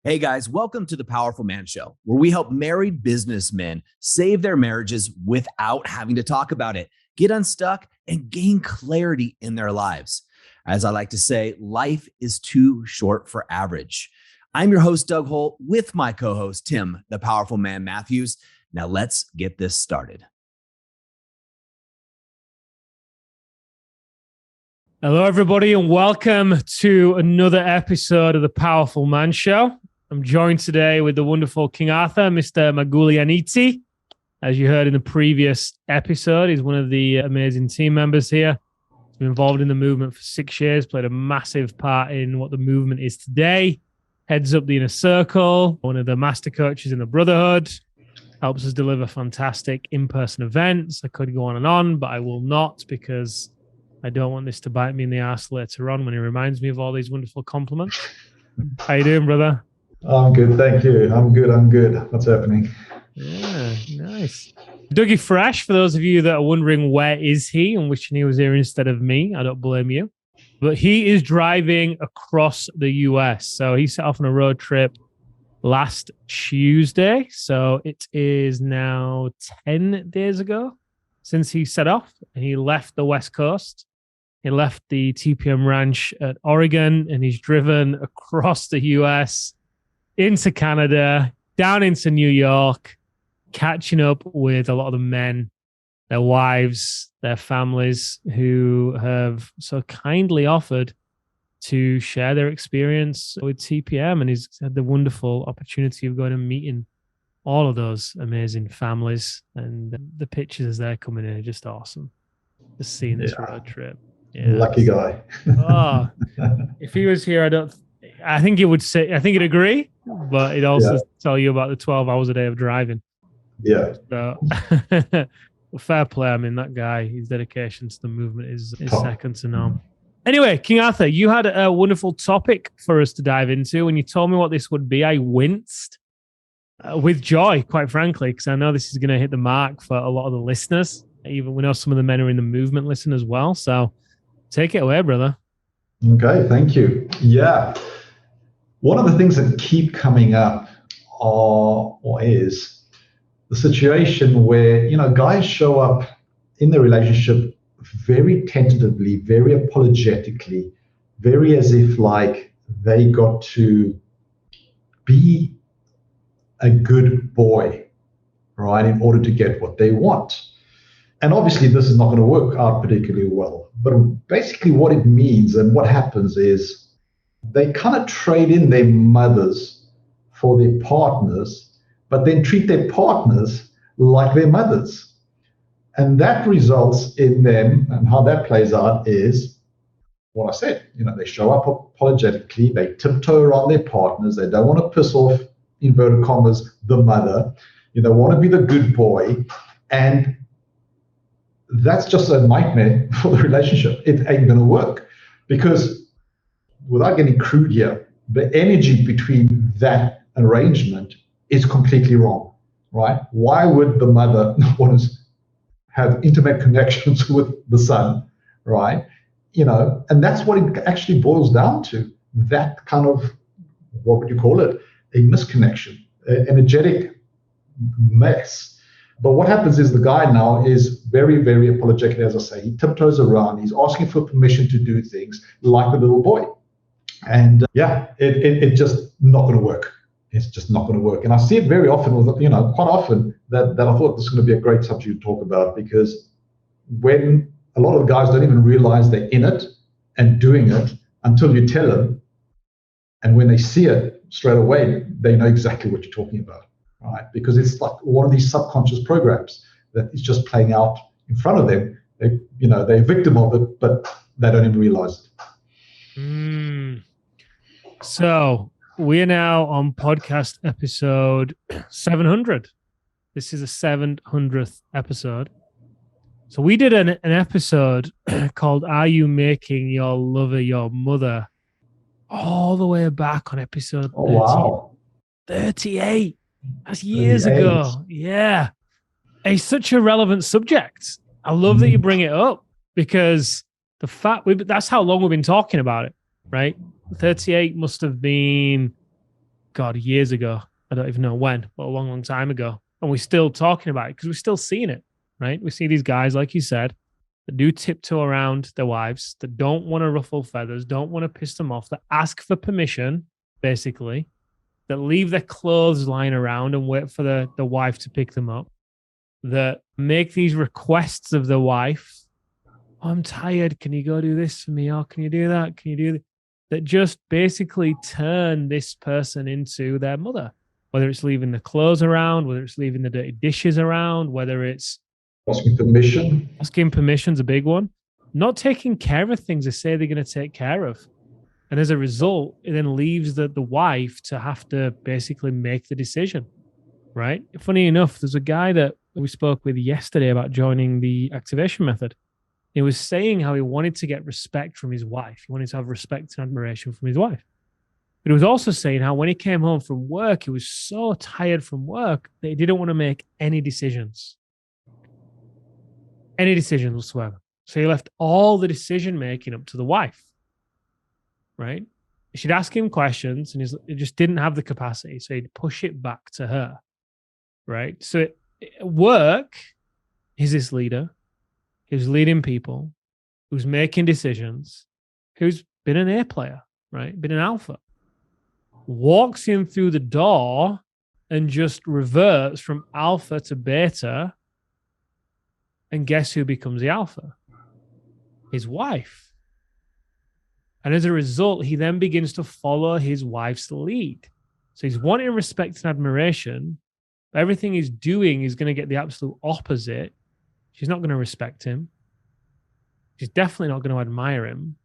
Hey guys, welcome to the Powerful Man Show, where we help married businessmen save their marriages without having to talk about it, get unstuck, and gain clarity in their lives. As I like to say, life is too short for average. I'm your host, Doug Holt, with my co-host, Tim, the Powerful Man Matthews. Now let's get this started. Hello, everybody, and welcome to another episode of the Powerful Man Show. I'm joined today with the wonderful King Arthur, Mr. Magulianiti. As you heard in the previous episode, he's one of the amazing team members here. He's been involved in the movement for 6 years, played a massive part in what the movement is today, heads up the inner circle, one of the master coaches in the Brotherhood, helps us deliver fantastic in-person events. I could go on, but I will not because I don't want this to bite me in the ass later on when he reminds me of all these wonderful compliments. How you doing, brother? I'm good, thank you. I'm good. What's happening? Yeah, nice. Dougie Fresh, for those of you that are wondering where is he and wishing he was here instead of me, I don't blame you. But he is driving across the US. So he set off on a road trip last Tuesday. So it is now 10 days ago since he set off. He left the West Coast. He left the TPM ranch at Oregon, and he's driven across the US, into Canada, down into New York, catching up with a lot of the men, their wives, their families who have so kindly offered to share their experience with TPM. And he's had the wonderful opportunity of going and meeting all of those amazing families. And the pictures as they're coming in are just awesome. Just seeing this road trip. Yeah. Lucky guy. Oh, if he was here, I think he'd agree, but he'd also tell you about the 12 hours a day of driving. Yeah. So, fair play. I mean, that guy, his dedication to the movement is second to none. Anyway, King Arthur, you had a wonderful topic for us to dive into. When you told me what this would be, I winced with joy, quite frankly, because I know this is going to hit the mark for a lot of the listeners. Even we know some of the men are in the movement listen as well. So take it away, brother. Okay, thank you. Yeah. One of the things that keep coming up is the situation where, guys show up in the relationship very tentatively, very apologetically, very as if like they got to be a good boy, right, in order to get what they want. And obviously this is not going to work out particularly well. But basically what it means and what happens is they kind of trade in their mothers for their partners, but then treat their partners like their mothers. And that results in them, and how that plays out is what I said. They show up apologetically, they tiptoe around their partners, they don't want to piss off, inverted commas, the mother. They want to be the good boy. And that's just a nightmare for the relationship. It ain't going to work because, without getting crude here, the energy between that arrangement is completely wrong, right? Why would the mother want to have intimate connections with the son, right? And that's what it actually boils down to. That kind of, what would you call it? A misconnection, an energetic mess. But what happens is the guy now is very, very apologetic, as I say. He tiptoes around. He's asking for permission to do things like the little boy. And it just not going to work. It's just not going to work. And I see it very often, quite often that I thought this is going to be a great subject to talk about, because when a lot of the guys don't even realize they're in it and doing it until you tell them. And when they see it straight away, they know exactly what you're talking about. Right? Because it's like one of these subconscious programs that is just playing out in front of them. They're a victim of it, but they don't even realize it. So we are now on podcast episode 700. This is a 700th episode. So we did an episode called "Are You Making Your Lover Your Mother?" all the way back on episode 38. That's years ago. Yeah. It's such a relevant subject. I love that you bring it up, because the fact that's how long we've been talking about it, right? 38 must have been God, years ago. I don't even know when, but a long, long time ago. And we're still talking about it because we're still seeing it, right? We see these guys, like you said, that do tiptoe around their wives, that don't want to ruffle feathers, don't want to piss them off, that ask for permission, basically, that leave their clothes lying around and wait for the wife to pick them up, that make these requests of the wife. Oh, I'm tired. Can you go do this for me? Oh, can you do that? Can you do that? That just basically turn this person into their mother, whether it's leaving the clothes around, whether it's leaving the dirty dishes around, whether it's asking permission. Asking permission's a big one. Not taking care of things they say they're going to take care of. And as a result, it then leaves the wife to have to basically make the decision, right? Funny enough, there's a guy that we spoke with yesterday about joining the activation method. He was saying how he wanted to get respect from his wife. He wanted to have respect and admiration from his wife. But he was also saying how when he came home from work, he was so tired from work that he didn't want to make any decisions. Any decisions whatsoever. So he left all the decision making up to the wife, right? She'd ask him questions and he just didn't have the capacity. So he'd push it back to her, right? So at work, he's this leader who's leading people, who's making decisions, who's been an A player, right? Been an alpha. Walks in through the door and just reverts from alpha to beta. And guess who becomes the alpha? His wife. And as a result, he then begins to follow his wife's lead. So he's wanting respect and admiration, but everything he's doing is going to get the absolute opposite. She's not going to respect him. She's definitely not going to admire him.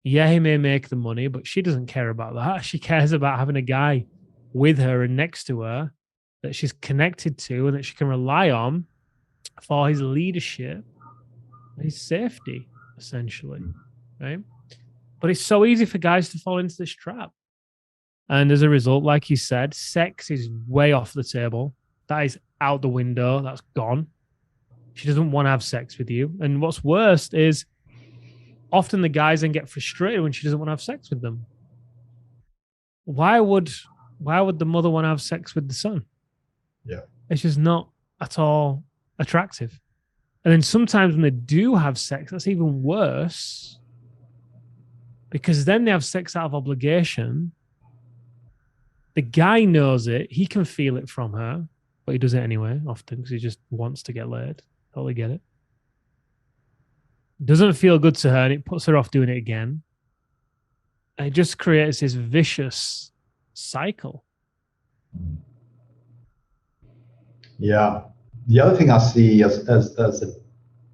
Yeah, he may make the money, but she doesn't care about that. She cares about having a guy with her and next to her that she's connected to and that she can rely on for his leadership and his safety, essentially, right? But it's so easy for guys to fall into this trap. And as a result, like you said, sex is way off the table. That is out the window. That's gone. She doesn't want to have sex with you. And what's worse is often the guys then get frustrated when she doesn't want to have sex with them. Why would the mother want to have sex with the son? Yeah. It's just not at all attractive. And then sometimes when they do have sex, that's even worse because then they have sex out of obligation. The guy knows it. He can feel it from her, but he does it anyway, often because he just wants to get laid. Totally get it. Doesn't feel good to her and it puts her off doing it again. And it just creates this vicious cycle. Yeah. The other thing I see as a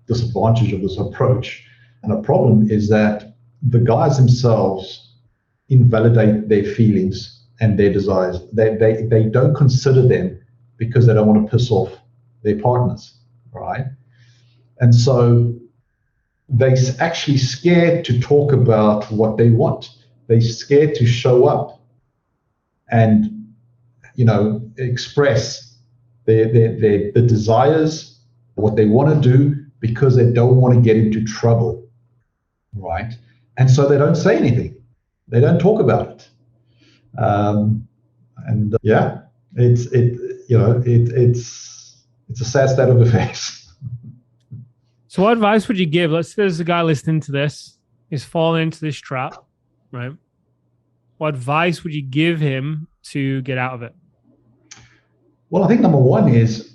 disadvantage of this approach and a problem is that the guys themselves invalidate their feelings and their desires. They don't consider them because they don't want to piss off their partners, right? And so they're actually scared to talk about what they want. They're scared to show up and, express their desires, what they want to do, because they don't want to get into trouble, right? And so they don't say anything. They don't talk about it. It's a sad state of affairs. So what advice would you give? Let's say there's a guy listening to this, he's fallen into this trap, right? What advice would you give him to get out of it? Well, I think number one is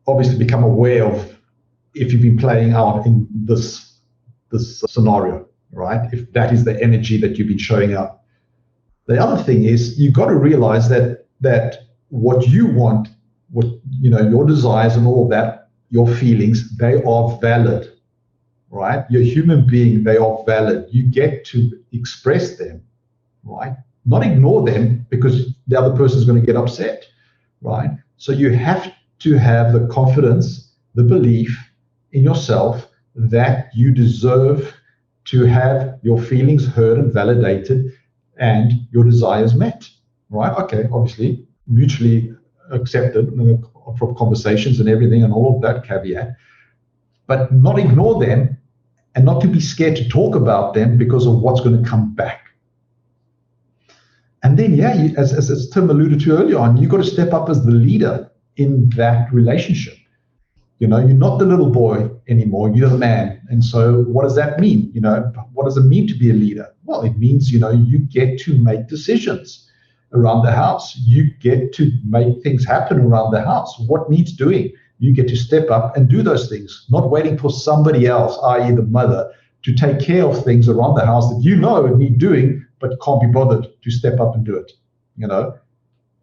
obviously become aware of if you've been playing out in this scenario, right? If that is the energy that you've been showing up. The other thing is you've got to realize that what you want, what your desires and all of that, your feelings, they are valid, right? You're a human being, they are valid. You get to express them, right? Not ignore them because the other person is going to get upset, right? So you have to have the confidence, the belief in yourself that you deserve to have your feelings heard and validated and your desires met, right? Okay, obviously mutually accepted from conversations and everything and all of that caveat, but not ignore them and not to be scared to talk about them because of what's going to come back. And then, yeah, as Tim alluded to earlier on, you've got to step up as the leader in that relationship. You're not the little boy anymore, you're the man. And so what does that mean? What does it mean to be a leader? Well, it means, you get to make decisions around the house. You get to make things happen around the house. What needs doing? You get to step up and do those things, not waiting for somebody else, i.e. the mother, to take care of things around the house that need doing, but can't be bothered to step up and do it.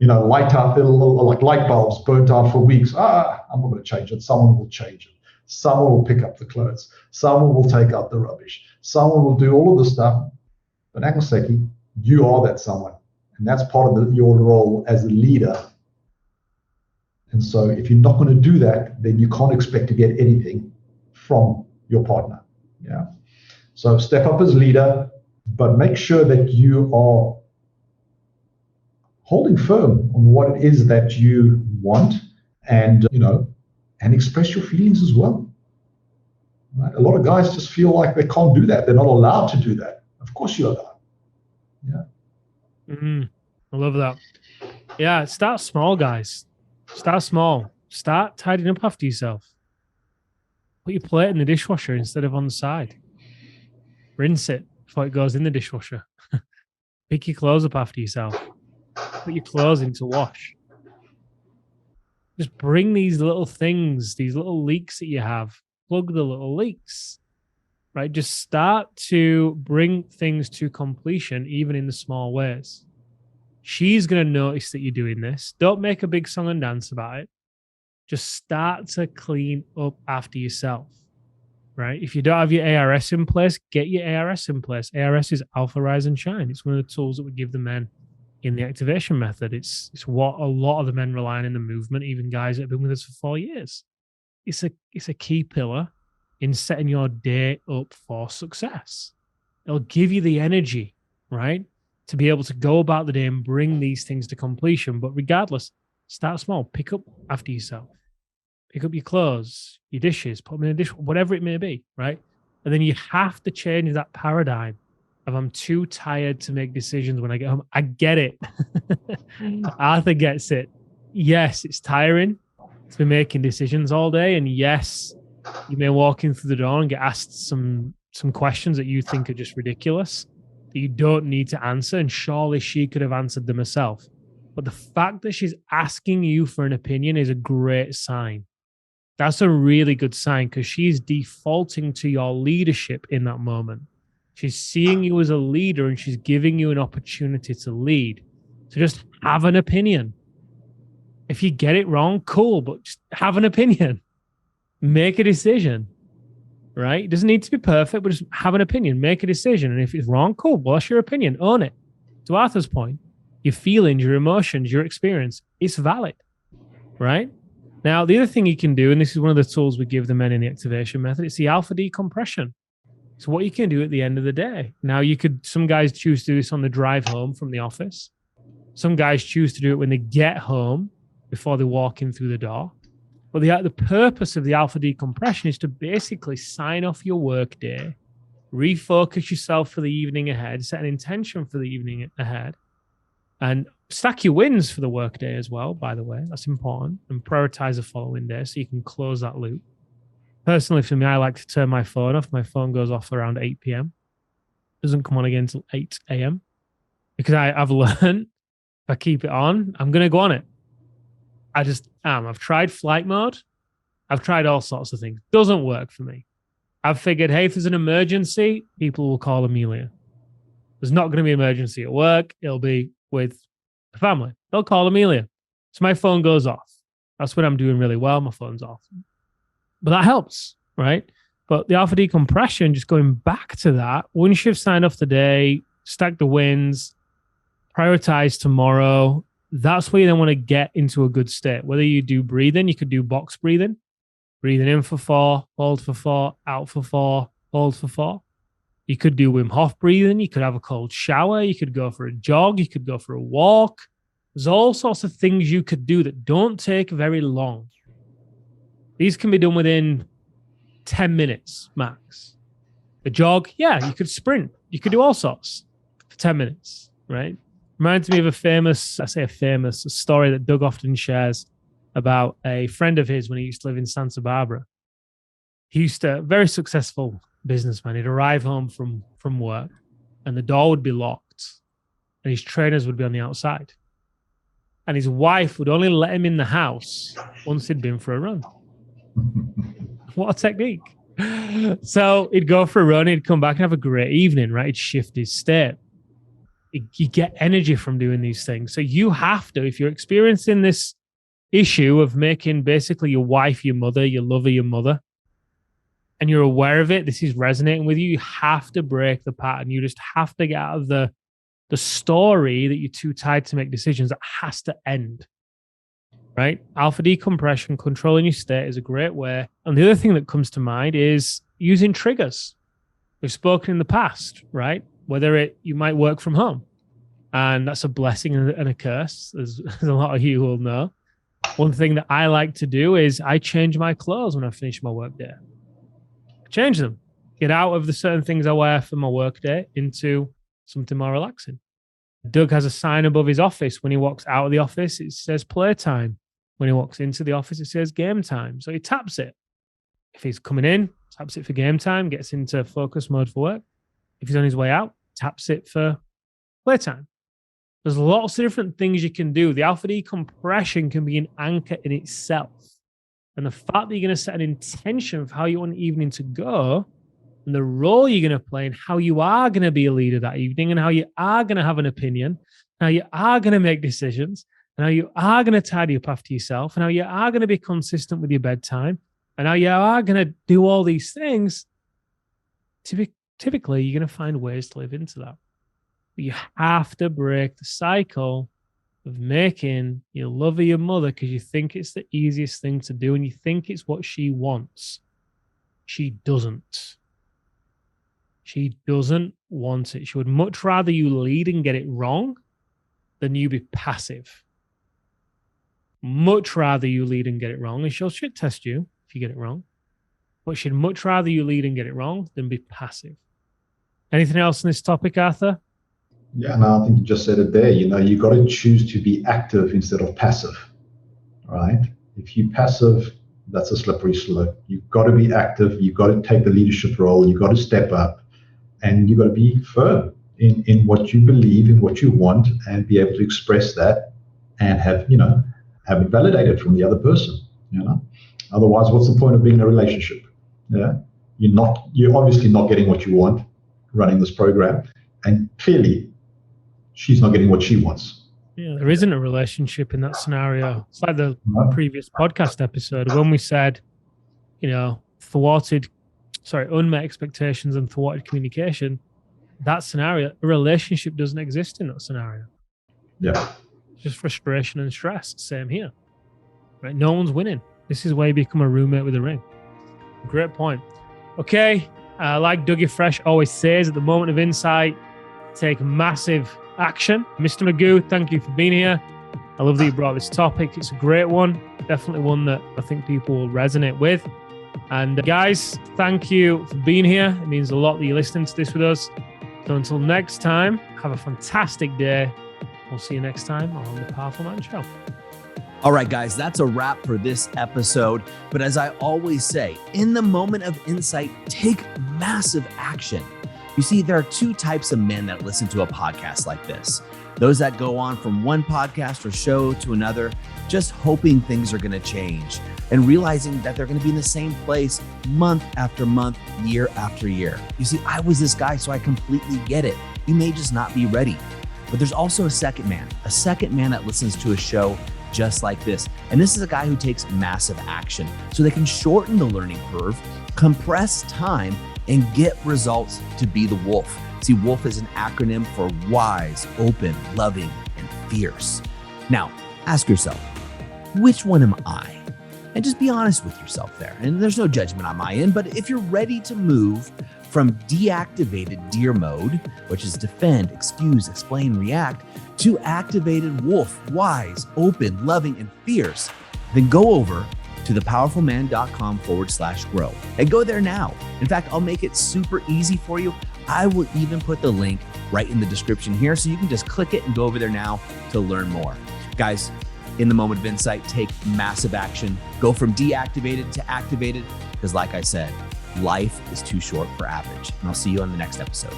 Light out like light bulbs burnt out for weeks. I'm not going to change it. Someone will change it. Someone will pick up the clothes. Someone will take out the rubbish. Someone will do all of the stuff. But Agnoseki, you are that someone. And that's part of your role as a leader. And so if you're not going to do that, then you can't expect to get anything from your partner. Yeah. So step up as leader, but make sure that you are holding firm on what it is that you want, and and express your feelings as well. Right? A lot of guys just feel like they can't do that. They're not allowed to do that. Of course you're allowed. Yeah. I love that. Yeah, start small, guys. Start small. Start tidying up after yourself. Put your plate in the dishwasher instead of on the side. Rinse it before it goes in the dishwasher. Pick your clothes up after yourself. Put your clothes in to wash. Just bring these little things, these little leaks that you have, plug the little leaks, right? Just start to bring things to completion, even in the small ways. She's going to notice that you're doing this. Don't make a big song and dance about it. Just start to clean up after yourself, right? If you don't have your ARS in place, get your ARS in place. ARS is Alpha, Rise, and Shine. It's one of the tools that we give the men in the activation method. It's what a lot of the men rely on in the movement, even guys that have been with us for 4 years. It's a key pillar in setting your day up for success. It'll give you the energy, right, to be able to go about the day and bring these things to completion. But regardless, start small. Pick up after yourself. Pick up your clothes, your dishes, put them in a dish, whatever it may be, right? And then you have to change that paradigm of I'm too tired to make decisions when I get home. I get it. Arthur gets it. Yes, it's tiring to be making decisions all day. And yes, you may walk in through the door and get asked some questions that you think are just ridiculous, that you don't need to answer. And surely she could have answered them herself. But the fact that she's asking you for an opinion is a great sign. That's a really good sign, because she's defaulting to your leadership in that moment. She's seeing you as a leader and she's giving you an opportunity to lead. So just have an opinion. If you get it wrong, cool, but just have an opinion. Make a decision, right? It doesn't need to be perfect, but just have an opinion. Make a decision. And if it's wrong, cool. Well, that's your opinion. Own it. To Arthur's point, your feelings, your emotions, your experience, it's valid, right? Now, the other thing you can do, and this is one of the tools we give the men in the activation method, it's the alpha decompression. It's what you can do at the end of the day. Now, some guys choose to do this on the drive home from the office. Some guys choose to do it when they get home before they walk in through the door. But the purpose of the alpha decompression is to basically sign off your work day, refocus yourself for the evening ahead, set an intention for the evening ahead, and stack your wins for the work day as well, by the way. That's important. And prioritize the following day so you can close that loop. Personally, for me, I like to turn my phone off. My phone goes off around 8 p.m. Doesn't come on again until 8 a.m. Because I've learned if I keep it on, I'm going to go on it. I just am. I've tried flight mode. I've tried all sorts of things. Doesn't work for me. I've figured, hey, if there's an emergency, people will call Amelia. There's not going to be an emergency at work. It'll be with the family. They'll call Amelia. So my phone goes off. That's when I'm doing really well. My phone's off. But that helps, right? But the alpha decompression, just going back to that, once you've signed off today, stack the wins, prioritize tomorrow, that's where you then want to get into a good state. Whether you do breathing, you could do box breathing. Breathing in for 4, hold for 4, out for 4, hold for 4. You could do Wim Hof breathing. You could have a cold shower. You could go for a jog. You could go for a walk. There's all sorts of things you could do that don't take very long. These can be done within 10 minutes max. A jog, yeah, you could sprint. You could do all sorts for 10 minutes, right? Reminds me of a story that Doug often shares about a friend of his when he used to live in Santa Barbara. He used to, very successful businessman. He'd arrive home from work and the door would be locked and his trainers would be on the outside. And his wife would only let him in the house once he'd been for a run. What a technique. So he'd go for a run, he'd come back and have a great evening, right? He'd shift his state. You get energy from doing these things. So you have to, if you're experiencing this issue of making basically your wife your mother, your lover your mother, and you're aware of it, this is resonating with you, you have to break the pattern. You just have to get out of the story that you're too tired to make decisions. That has to end, right? Alpha decompression, controlling your state is a great way. And the other thing that comes to mind is using triggers. We've spoken in the past, right? Whether you might work from home, and that's a blessing and a curse, as a lot of you will know. One thing that I like to do is I change my clothes when I finish my work day. Change them. Get out of the certain things I wear for my work day into something more relaxing. Doug has a sign above his office. When he walks out of the office, it says playtime. When he walks into the office, it says game time. So he taps it. If he's coming in, taps it for game time, gets into focus mode for work. If he's on his way out, taps it for playtime. There's lots of different things you can do. The alpha decompression can be an anchor in itself. And the fact that you're going to set an intention of how you want the evening to go and the role you're going to play and how you are going to be a leader that evening and how you are going to have an opinion, how you are going to make decisions, and how you are going to tidy up after yourself, and how you are going to be consistent with your bedtime, and how you are going to do all these things, typically you're going to find ways to live into that. But you have to break the cycle of making your lover your mother because you think it's the easiest thing to do and you think it's what she wants. She doesn't. She doesn't want it. She would much rather you lead and get it wrong than you be passive. Much rather you lead and get it wrong, and she'll shit test you if you get it wrong. But she'd much rather you lead and get it wrong than be passive. Anything else on this topic, Arthur? Yeah, no, I think you just said it there. You got to choose to be active instead of passive, right? If you're passive, that's a slippery slope. You've got to be active. You've got to take the leadership role. You've got to step up, and you've got to be firm in what you believe, in what you want, and be able to express that and have it validated from the other person. Otherwise, what's the point of being in a relationship? Yeah, you're obviously not getting what you want running this program, and clearly she's not getting what she wants. Yeah, there isn't a relationship in that scenario. It's like the previous podcast episode when we said, unmet expectations and thwarted communication. That scenario, a relationship doesn't exist in that scenario. Yeah. It's just frustration and stress. Same here. Right? No one's winning. This is where you become a roommate with a ring. Great point. Okay. Like Dougie Fresh always says, at the moment of insight, take massive action. Mr. Magoo, thank you for being here. I love that you brought this topic. It's a great one. Definitely one that I think people will resonate with. And guys, thank you for being here. It means a lot that you're listening to this with us. So until next time, have a fantastic day. We'll see you next time on The Powerful Man Show. All right, guys, that's a wrap for this episode. But as I always say, in the moment of insight, take massive action. You see, there are two types of men that listen to a podcast like this. Those that go on from one podcast or show to another, just hoping things are going to change and realizing that they're going to be in the same place month after month, year after year. You see, I was this guy, so I completely get it. You may just not be ready. But there's also a second man that listens to a show just like this. And this is a guy who takes massive action so they can shorten the learning curve, compress time, and get results to be the wolf. See, wolf is an acronym for wise, open, loving, and fierce. Now, ask yourself, which one am I? And just be honest with yourself there. And there's no judgment on my end, but if you're ready to move from deactivated deer mode, which is defend, excuse, explain, react, to activated wolf, wise, open, loving, and fierce, then go over to thepowerfulman.com/grow and go there now. In fact, I'll make it super easy for you. I will even put the link right in the description here, so you can just click it and go over there now to learn more. Guys, in the moment of insight, take massive action. Go from deactivated to activated, because like I said, life is too short for average. And I'll see you on the next episode.